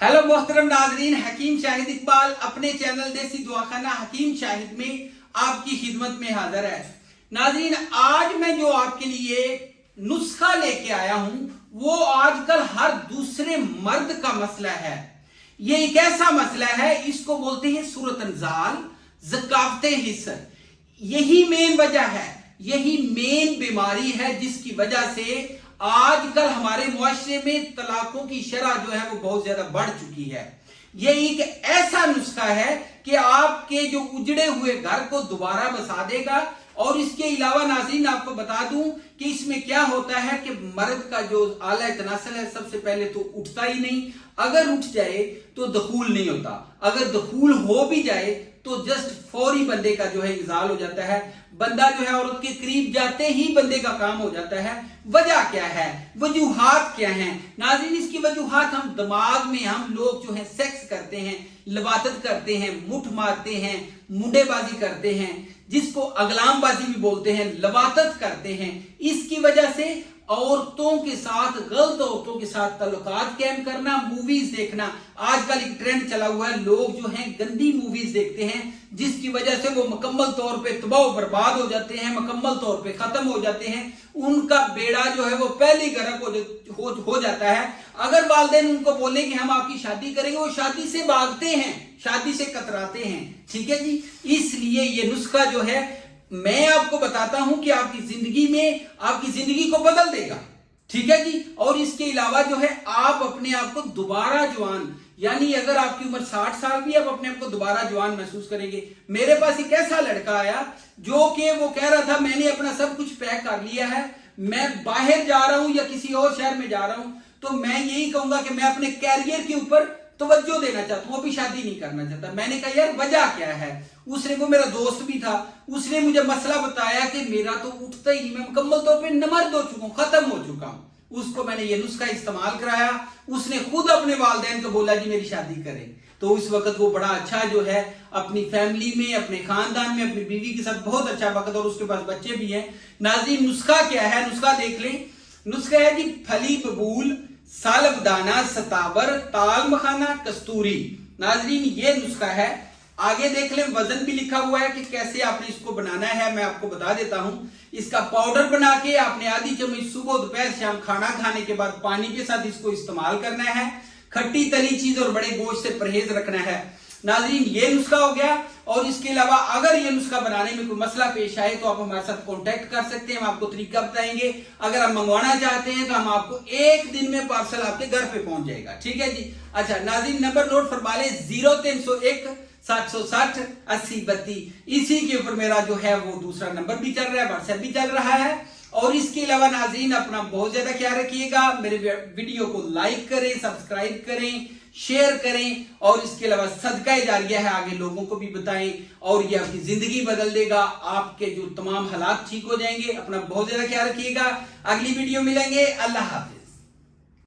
Hello मोहतरम नाजरीन, हकीम शाहिद इकबाल अपने चैनल देसी दुआखाना हकीम शाहिद में आपकी खिदमत में हाजिर है। नाजरीन, आज मैं जो आपके लिए नुस्खा लेके आया हूं वो आजकल हर दूसरे मर्द का मसला है। ये एक ऐसा मसला है, इसको बोलते हैं सूरत अंजाल, ज़कावते हिस्स। यही मेन वजह है, यही मेन बीमारी है जिसकी वजह से आजकल हमारे मुआशरे में तलाकों की शरह जो है वो बहुत ज्यादा बढ़ चुकी है। ये एक ऐसा नुस्खा है कि आपके जो उजड़े हुए घर को दोबारा बसा देगा। और इसके अलावा नाज़रीन आपको बता दूं कि इसमें क्या होता है कि मर्द का जो आला तनासल है सबसे पहले तो उठता ही नहीं, अगर उठ जाए तो दखूल नहीं होता, अगर दखूल हो भी जाए तो जस्ट फौरी बंदे का जो है इंजाल हो जाता है। बंदा जो है औरत के करीब जाते ही बंदे का काम हो जाता है। वजह क्या है, वजूहात क्या हैं नाज़रीन? इसकी वजूहात हम दिमाग में हम लोग जो है सेक्स करते हैं, लवातत करते हैं, मुठ मारते हैं, मुंडेबाजी करते हैं, जिसको अगलामबाजी भी बोलते हैं, लवातत करते हैं। इसकी वजह से औरतों के साथ, गलत औरतों के साथ ताल्लुकात कायम करना, मूवीज देखना। आजकल एक ट्रेंड चला हुआ है, लोग जो हैं गंदी मूवीज देखते हैं जिसकी वजह से वो मुकम्मल तौर पे तबाह बर्बाद हो जाते हैं, मुकम्मल तौर पे खत्म हो जाते हैं। उनका बेड़ा जो है वो पहली गर्क हो जाता है। अगर वालिदैन उनको बोले कि हम आपकी शादी करेंगे, वो शादी से भागते हैं, शादी से कतराते हैं। ठीक है जी, इसलिए ये नुस्खा जो है मैं आपको बताता हूं कि आपकी जिंदगी में, आपकी जिंदगी को बदल देगा। ठीक है जी। और इसके अलावा जो है आप अपने आप को दोबारा जवान, यानी अगर आपकी उम्र 60 साल भी, आप अपने आप को दोबारा जवान महसूस करेंगे। मेरे पास एक ऐसा लड़का आया जो कि वो कह रहा था मैंने अपना सब कुछ पैक कर लिया है, मैं बाहर जा रहा हूं या किसी और शहर में जा रहा हूं, तो मैं यही कहूंगा कि मैं अपने कैरियर के ऊपर तवज्जो देना चाहता हूं, अभी शादी नहीं करना चाहता। मैंने कहा यार वजह क्या है? उसने, वो मेरा दोस्त भी था, उसने मुझे मसला बताया कि मेरा तो उठता ही नहीं, मैं मुकम्मल तौर पे नमर्द हो चुका हूं, खत्म हो चुका हूं। उसको मैंने ये नुस्खा इस्तेमाल कराया, उसने खुद अपने वालिदैन को बोला जी मेरी शादी करें। तो उस वक्त वो बड़ा अच्छा जो है अपनी फैमिली में, अपने खानदान में, अपनी बीवी के साथ बहुत अच्छा वक्त, और उसके पास बच्चे भी हैं। नाज़रीन, नुस्खा क्या है? नुस्खा देख लें। नुस्खा है जी फली बबूल, सालबदाना, सतावर, ताल मखाना, कस्तूरी। नाज़रीन ये नुस्खा है। आगे देख लें, वजन भी लिखा हुआ है कि कैसे आपने इसको बनाना है, मैं आपको बता देता हूं। इसका पाउडर बना के आपने आधी चम्मच सुबह, दोपहर, शाम खाना खाने के बाद पानी के साथ इसको इस्तेमाल करना है। खट्टी तली चीज और बड़े गोश्त से परहेज रखना है। नाज़रीन ये नुस्खा हो गया। और इसके अलावा अगर ये नुस्खा बनाने में कोई मसला पेश आए तो आप हमारे साथ कांटेक्ट कर सकते हैं, हम आपको तरीका बताएंगे। अगर आप मंगवाना चाहते हैं तो हम आपको एक दिन में पार्सल आपके घर पे पहुंच जाएगा। ठीक है जी। अच्छा नाज़रीन, नंबर नोट फरमा लें, 0301 760 80 32। इसी के ऊपर मेरा जो है वो दूसरा नंबर भी चल रहा है, व्हाट्सएप भी चल रहा है। और इसके अलावा नाज़रीन अपना बहुत ज्यादा ख्याल रखिएगा, मेरे वीडियो को लाइक करें, सब्सक्राइब करें, शेयर करें, और इसके अलावा सदका जारिया है, आगे लोगों को भी बताएं, और ये आपकी जिंदगी बदल देगा। आपके जो तमाम हालात ठीक हो जाएंगे। अपना बहुत ज्यादा ख्याल रखिएगा, अगली वीडियो मिलेंगे। अल्लाह हाफिज।